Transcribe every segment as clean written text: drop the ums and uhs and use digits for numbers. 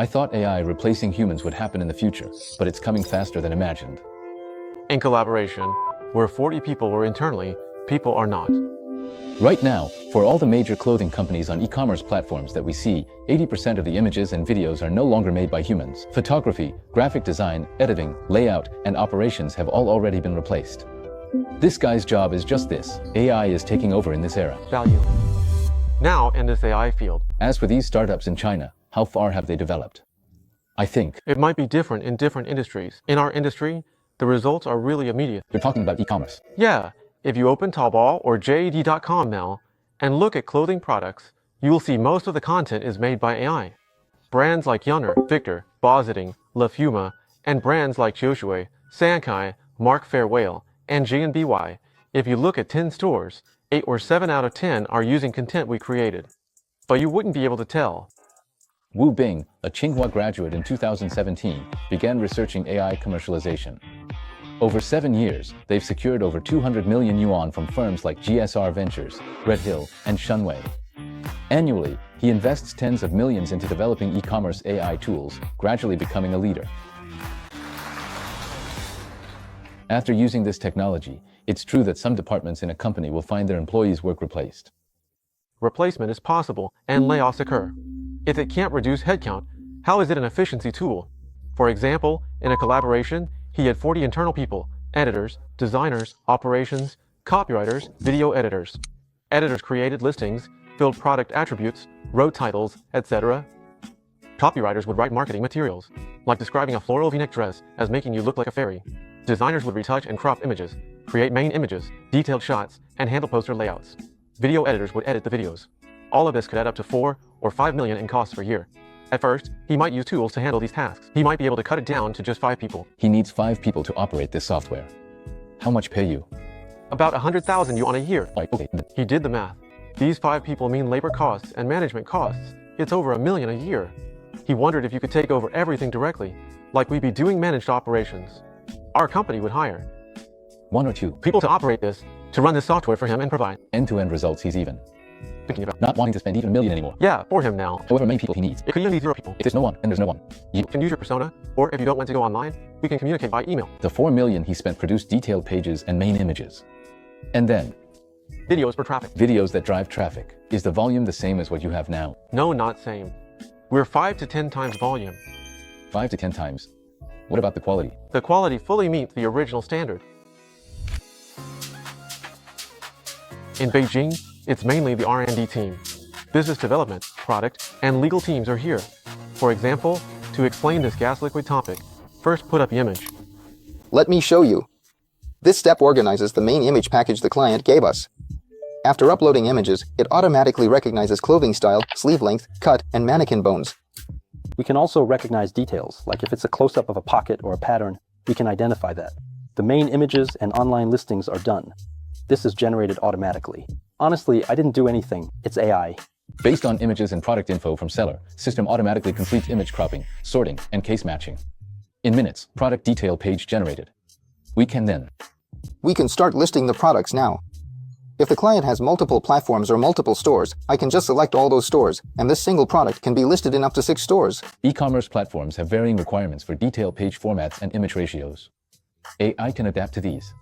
I thought AI replacing humans would happen in the future, but it's coming faster than imagined. In collaboration, where 40 people were internally, people are not. Right now, for all the major clothing companies on e-commerce platforms that we see, 80% of the images and videos are no longer made by humans. Photography, graphic design, editing, layout, and operations have all already been replaced. This guy's job is just this. AI is taking over in this era. Value. Now in this AI field. As for these startups in China, how far have they developed? I think It might be different in different industries. In our industry, the results are really immediate. you're talking about e-commerce. Yeah, if you open Taobao or JD.com now and look at clothing products, you will see most of the content is made by AI. Brands like Yunner, Victor, Boziting, La Fuma, and brands like Joshua, Sankai, Mark Fairwhale, and G&BY, if you look at 10 stores, 8 or 7 out of 10 are using content we created. But you wouldn't be able to tell. Wu Bing, a Tsinghua graduate in 2017, began researching AI commercialization. Over 7 years, they've secured over 200 million yuan from firms like GSR Ventures, Red Hill, and Shunwei. Annually, he invests tens of millions into developing e-commerce AI tools, gradually becoming a leader. After using this technology, it's true that some departments in a company will find their employees' work replaced. Replacement is possible and layoffs occur. If it can't reduce headcount, how is it an efficiency tool? For example, in a collaboration, he had 40 internal people, editors, designers, operations, copywriters, video editors. Editors created listings, filled product attributes, wrote titles, etc. Copywriters would write marketing materials, like describing a floral v-neck dress as making you look like a fairy. Designers would retouch and crop images, create main images, detailed shots, and handle poster layouts. Video editors would edit the videos. All of this could add up to 4 or 5 million in costs per year. At first, he might use tools to handle these tasks. He might be able to cut it down to just 5 people. He needs 5 people to operate this software. How much pay you? About 100,000 yuan a year. Okay. He did the math. These 5 people mean labor costs and management costs. It's over $1 million a year. He wondered if you could take over everything directly, like we'd be doing managed operations. Our company would hire 1 or 2 people to operate this, to run this software for him and provide end-to-end results. He's even thinking about not wanting to spend even $1 million anymore. Yeah, for him now. However many people he needs. It could even be 0 people. If there's no one, then there's no one. You can use your persona, or if you don't want to go online, we can communicate by email. The 4 million he spent produced detailed pages and main images. And then, Videos for traffic. videos that drive traffic. Is the volume the same as what you have now? No, not same. We're 5 to 10 times volume. 5 to 10 times. What about the quality? The quality fully meets the original standard. In Beijing, it's mainly the R&D team. Business development, product, and legal teams are here. For example, to explain this gas liquid topic, first put up the image. Let me show you. This step organizes the main image package the client gave us. After uploading images, it automatically recognizes clothing style, sleeve length, cut, and mannequin bones. We can also recognize details, like if it's a close-up of a pocket or a pattern, we can identify that. The main images and online listings are done. This is generated automatically. Honestly, I didn't do anything. It's AI. Based on images and product info from seller, system automatically completes image cropping, sorting, and case matching. In minutes, product detail page generated. We can start listing the products now. If the client has multiple platforms or multiple stores, I can just select all those stores, and this single product can be listed in up to 6 stores. E-commerce platforms have varying requirements for detailed page formats and image ratios. AI can adapt to these.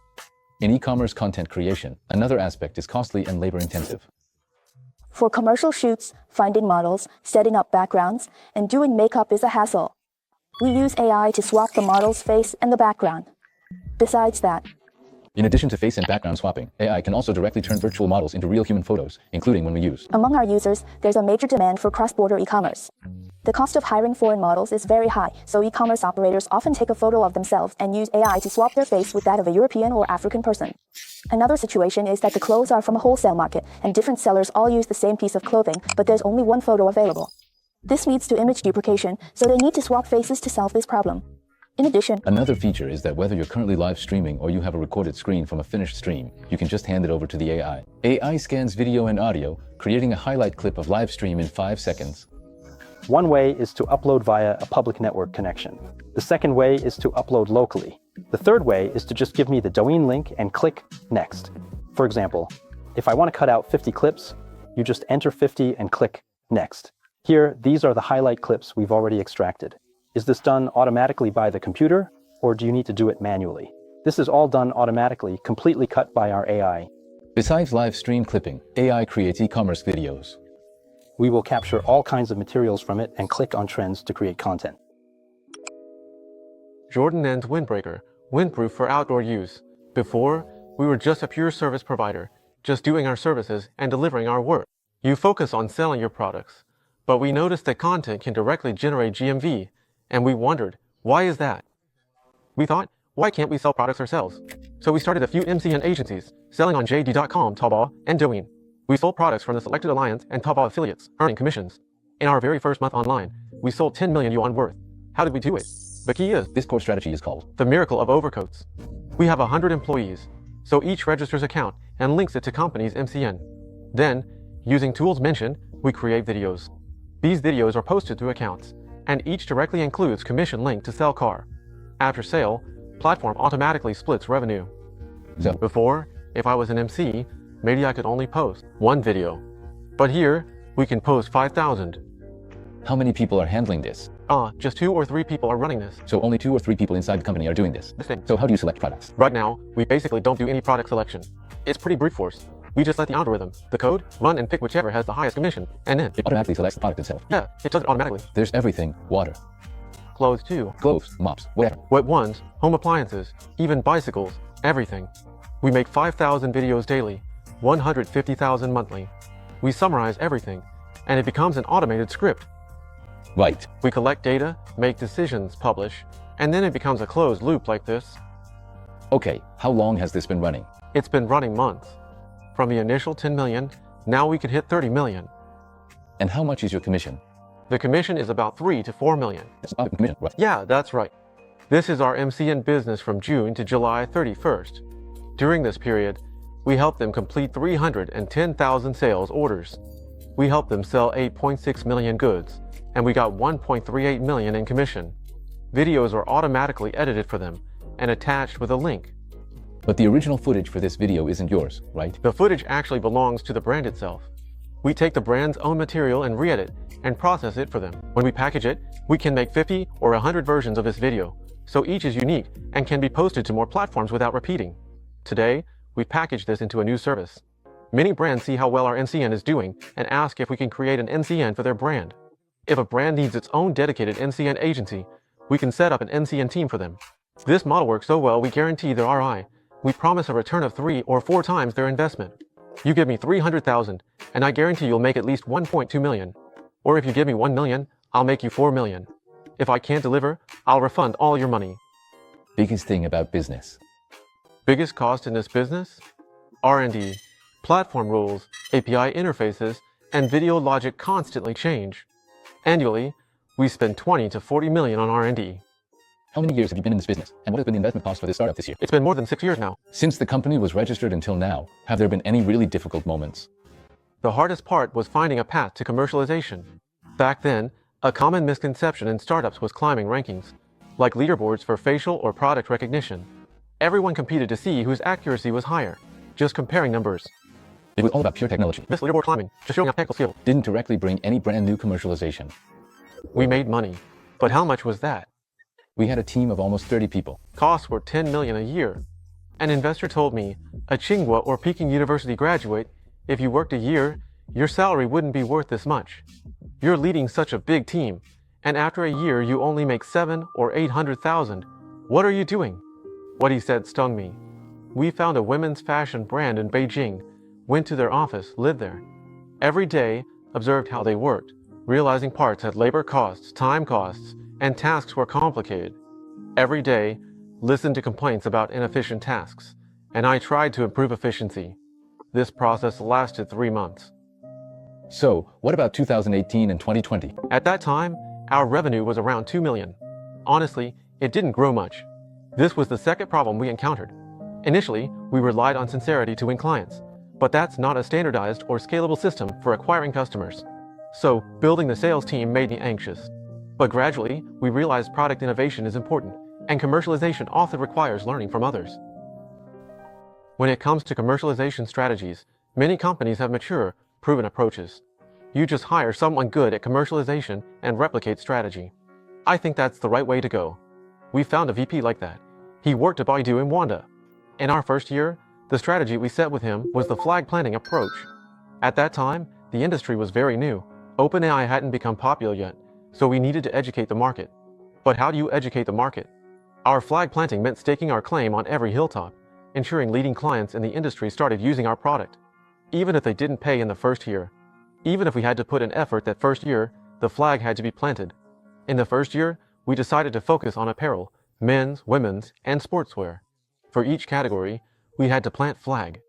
In e-commerce content creation, another aspect is costly and labor-intensive. For commercial shoots, finding models, setting up backgrounds, and doing makeup is a hassle. We use AI to swap the model's face and the background. Besides that, in addition to face and background swapping, AI can also directly turn virtual models into real human photos, including when we use. Among our users, there's a major demand for cross-border e-commerce. The cost of hiring foreign models is very high, so e-commerce operators often take a photo of themselves and use AI to swap their face with that of a European or African person. Another situation is that the clothes are from a wholesale market, and different sellers all use the same piece of clothing, but there's only one photo available. This leads to image duplication, so they need to swap faces to solve this problem. In addition, another feature is that whether you're currently live streaming or you have a recorded screen from a finished stream, you can just hand it over to the AI. AI scans video and audio, creating a highlight clip of live stream in 5 seconds. One way is to upload via a public network connection. The second way is to upload locally. The third way is to just give me the Douyin link and click Next. For example, if I want to cut out 50 clips, you just enter 50 and click Next. Here, these are the highlight clips we've already extracted. Is this done automatically by the computer, or do you need to do it manually? This is all done automatically, completely cut by our AI. Besides live stream clipping, AI creates e-commerce videos. We will capture all kinds of materials from it and click on trends to create content. Jordan N's Windbreaker, windproof for outdoor use. Before, we were just a pure service provider, just doing our services and delivering our work. You focus on selling your products, but we noticed that content can directly generate GMV, and we wondered, why is that? We thought, why can't we sell products ourselves? So we started a few MCN agencies, selling on JD.com, Taobao, and Douyin. We sold products from the selected alliance and Taobao affiliates, earning commissions. In our very first month online, we sold 10 million yuan worth. How did we do it? The key is, This core strategy is called the miracle of overcoats. We have 100 employees, so each registers account and links it to company's MCN. Then, using tools mentioned, we create videos. These videos are posted through accounts, and each directly includes commission link to sell car. After sale, platform automatically splits revenue. So. Before, if I was an MC, maybe I could only post one video. But here, we can post 5,000. How many people are handling this? Just 2 or 3 people are running this. So only 2 or 3 people inside the company are doing this. The thing. So how do you select products? Right now, we basically don't do any product selection. It's pretty brute force. We just let the algorithm, the code, run and pick whichever has the highest commission, and then, It automatically selects the product itself. yeah, it does it automatically. There's everything: water, Clothes too. clothes, mops, whatever. Wet ones, home appliances, even bicycles, everything. We make 5,000 videos daily, 150,000 monthly. We summarize everything, and it becomes an automated script. Right. We collect data, make decisions, publish, and then it becomes a closed loop like this. Okay, how long has this been running? It's been running months. From the initial 10 million, now we could hit 30 million. And how much is your commission? The commission is about 3 to 4 million. That's not a commission, right? Yeah, that's right. This is our MCN business from June to July 31st. During this period, we helped them complete 310,000 sales orders. We helped them sell 8.6 million goods, and we got 1.38 million in commission. Videos are automatically edited for them and attached with a link. But the original footage for this video isn't yours, right? The footage actually belongs to the brand itself. We take the brand's own material and re-edit and process it for them. When we package it, we can make 50 or 100 versions of this video, so each is unique and can be posted to more platforms without repeating. Today, we package this into a new service. Many brands see how well our MCN is doing and ask if we can create an MCN for their brand. If a brand needs its own dedicated MCN agency, we can set up an MCN team for them. This model works so well we guarantee their ROI. We promise a return of 3 or 4 times their investment. You give me 300,000, and I guarantee you'll make at least 1.2 million. Or if you give me 1 million, I'll make you 4 million. If I can't deliver, I'll refund all your money. Biggest thing about business. Biggest cost in this business? R&D, platform rules, API interfaces, and video logic constantly change. Annually, we spend 20 to 40 million on R&D. How many years have you been in this business? And what has been the investment cost for this startup this year? It's been more than 6 years now. Since the company was registered until now, have there been any really difficult moments? The hardest part was finding a path to commercialization. Back then, a common misconception in startups was climbing rankings, like leaderboards for facial or product recognition. Everyone competed to see whose accuracy was higher, just comparing numbers. It was all about pure technology. This leaderboard climbing, just showing off technical skill. Didn't directly bring any brand new commercialization. We made money, but how much was that? We had a team of almost 30 people. Costs were 10 million a year. An investor told me, a Tsinghua or Peking University graduate, if you worked a year, your salary wouldn't be worth this much. You're leading such a big team, and after a year you only make 7 or 800,000. What are you doing? What he said stung me. We found a women's fashion brand in Beijing, went to their office, lived there. Every day, observed how they worked, realizing parts had labor costs, time costs, and tasks were complicated. Every day, listened to complaints about inefficient tasks, and I tried to improve efficiency. This process lasted 3 months. So, what about 2018 and 2020? At that time, our revenue was around 2 million. Honestly, it didn't grow much. This was the second problem we encountered. Initially, we relied on sincerity to win clients, but that's not a standardized or scalable system for acquiring customers. So, building the sales team made me anxious. But gradually, we realized product innovation is important, and commercialization often requires learning from others. When it comes to commercialization strategies, many companies have mature, proven approaches. You just hire someone good at commercialization and replicate strategy. I think that's the right way to go. We found a VP like that. He worked at Baidu in Wanda. In our first year, the strategy we set with him was the flag planting approach. At that time, the industry was very new. OpenAI hadn't become popular yet, so we needed to educate the market. But how do you educate the market? Our flag planting meant staking our claim on every hilltop, ensuring leading clients in the industry started using our product, even if they didn't pay in the first year. Even if we had to put in effort that first year, the flag had to be planted. In the first year, we decided to focus on apparel, men's, women's, and sportswear. For each category, we had to plant flag.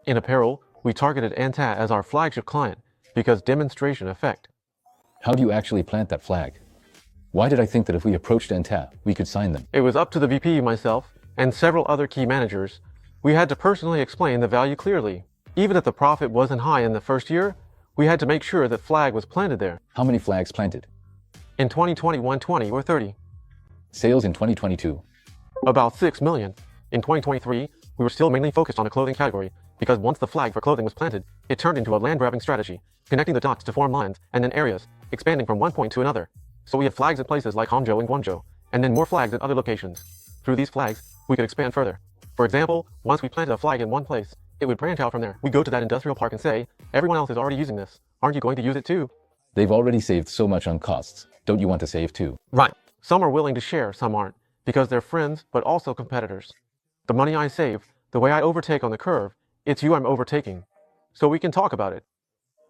In apparel, we targeted Anta as our flagship client because demonstration effect. How do you actually plant that flag? Why did I think that if we approached Anta, we could sign them? It was up to the VP, myself, and several other key managers. We had to personally explain the value clearly. Even if the profit wasn't high in the first year, we had to make sure that flag was planted there. How many flags planted? In 2021, 20 or 30. Sales in 2022. About 6 million. In 2023, we were still mainly focused on a clothing category, because once the flag for clothing was planted, it turned into a land-grabbing strategy, connecting the dots to form lines, and then areas, expanding from one point to another. So we had flags at places like Hangzhou and Guangzhou, and then more flags at other locations. Through these flags, we could expand further. For example, once we planted a flag in one place, it would branch out from there. We go to that industrial park and say, everyone else is already using this. Aren't you going to use it too? They've already saved so much on costs. Don't you want to save too? Right. Some are willing to share, some aren't, because they're friends, but also competitors. The money I save, the way I overtake on the curve, it's you I'm overtaking. So we can talk about it.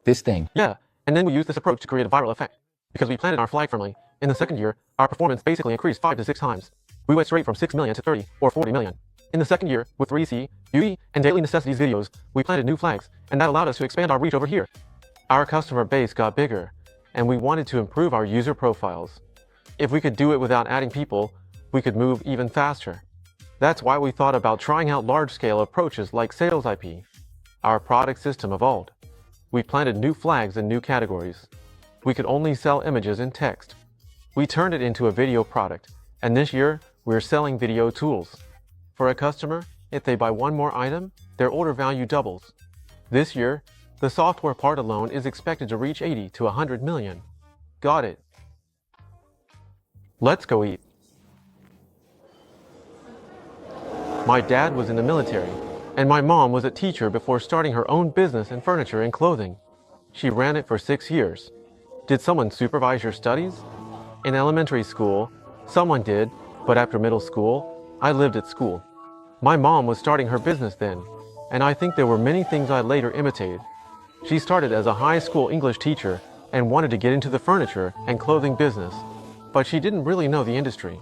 This thing. Yeah, and then we use this approach to create a viral effect. Because we planted our flag firmly, in the second year, our performance basically increased 5 to 6 times. We went straight from 6 million to 30 or 40 million. In the second year, with 3C, beauty, and daily necessities videos, we planted new flags, and that allowed us to expand our reach over here. Our customer base got bigger, and we wanted to improve our user profiles. If we could do it without adding people, we could move even faster. That's why we thought about trying out large-scale approaches like sales IP. Our product system evolved. We planted new flags in new categories. We could only sell images in text. We turned it into a video product, and this year, we're selling video tools. For a customer, if they buy one more item, their order value doubles. This year, the software part alone is expected to reach 80 to 100 million. Got it. Let's go eat. My dad was in the military, and my mom was a teacher before starting her own business in furniture and clothing. She ran it for 6 years. Did someone supervise your studies? In elementary school, someone did, but after middle school, I lived at school. My mom was starting her business then, and I think there were many things I later imitated. She started as a high school English teacher and wanted to get into the furniture and clothing business, but she didn't really know the industry.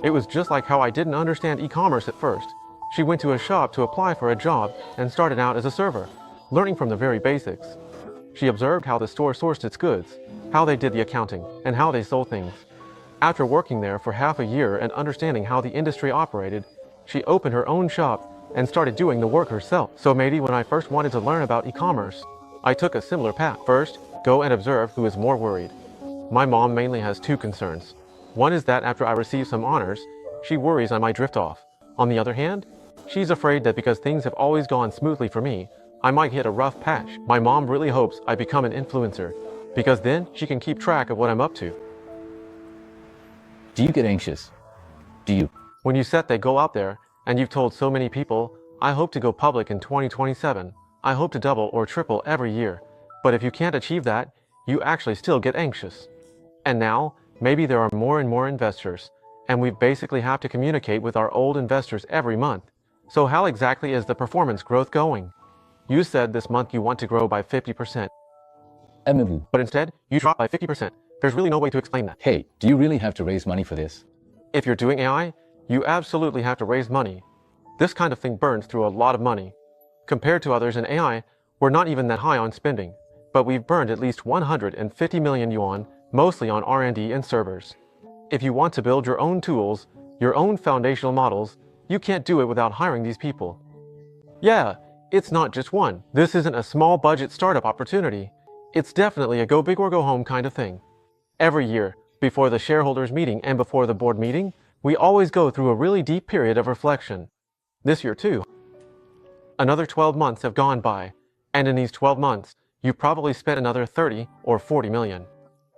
It was just like how I didn't understand e-commerce at first. She went to a shop to apply for a job and started out as a server, learning from the very basics. She observed how the store sourced its goods, how they did the accounting, and how they sold things. After working there for half a year and understanding how the industry operated, she opened her own shop and started doing the work herself. So maybe when I first wanted to learn about e-commerce, I took a similar path. First, go and observe who is more worried. My mom mainly has 2 concerns. One is that after I receive some honors, she worries I might drift off. On the other hand, she's afraid that because things have always gone smoothly for me, I might hit a rough patch. My mom really hopes I become an influencer, because then she can keep track of what I'm up to. Do you get anxious? Do you? When you set that goal out there, and you've told so many people, I hope to go public in 2027, I hope to double or triple every year, but if you can't achieve that, you actually still get anxious. And now, maybe there are more and more investors, and we basically have to communicate with our old investors every month. So how exactly is the performance growth going? You said this month you want to grow by 50%. But instead, you drop by 50%. There's really no way to explain that. Hey, do you really have to raise money for this? If you're doing AI, you absolutely have to raise money. This kind of thing burns through a lot of money. Compared to others in AI, we're not even that high on spending, but we've burned at least 150 million yuan, mostly on R&D and servers. If you want to build your own tools, your own foundational models, you can't do it without hiring these people. Yeah, it's not just one. This isn't a small budget startup opportunity. It's definitely a go big or go home kind of thing. Every year, before the shareholders meeting and before the board meeting, we always go through a really deep period of reflection. This year too. Another 12 months have gone by, and in these 12 months, you've probably spent another 30 or 40 million.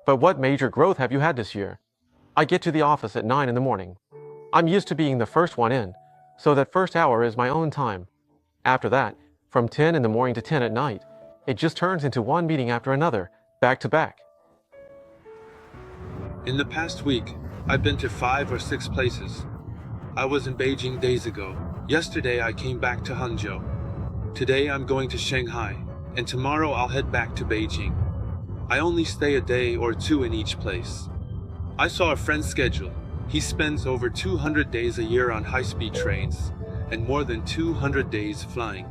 But what major growth have you had this year? I get to the office at 9 in the morning. I'm used to being the first one in, so that first hour is my own time. After that, from 10 in the morning to 10 at night, it just turns into one meeting after another, back to back. In the past week, I've been to 5 or 6 places. I was in Beijing days ago. Yesterday I came back to Hangzhou. Today I'm going to Shanghai, and tomorrow I'll head back to Beijing. I only stay a day or 2 in each place. I saw a friend's schedule. He spends over 200 days a year on high-speed trains, and more than 200 days flying.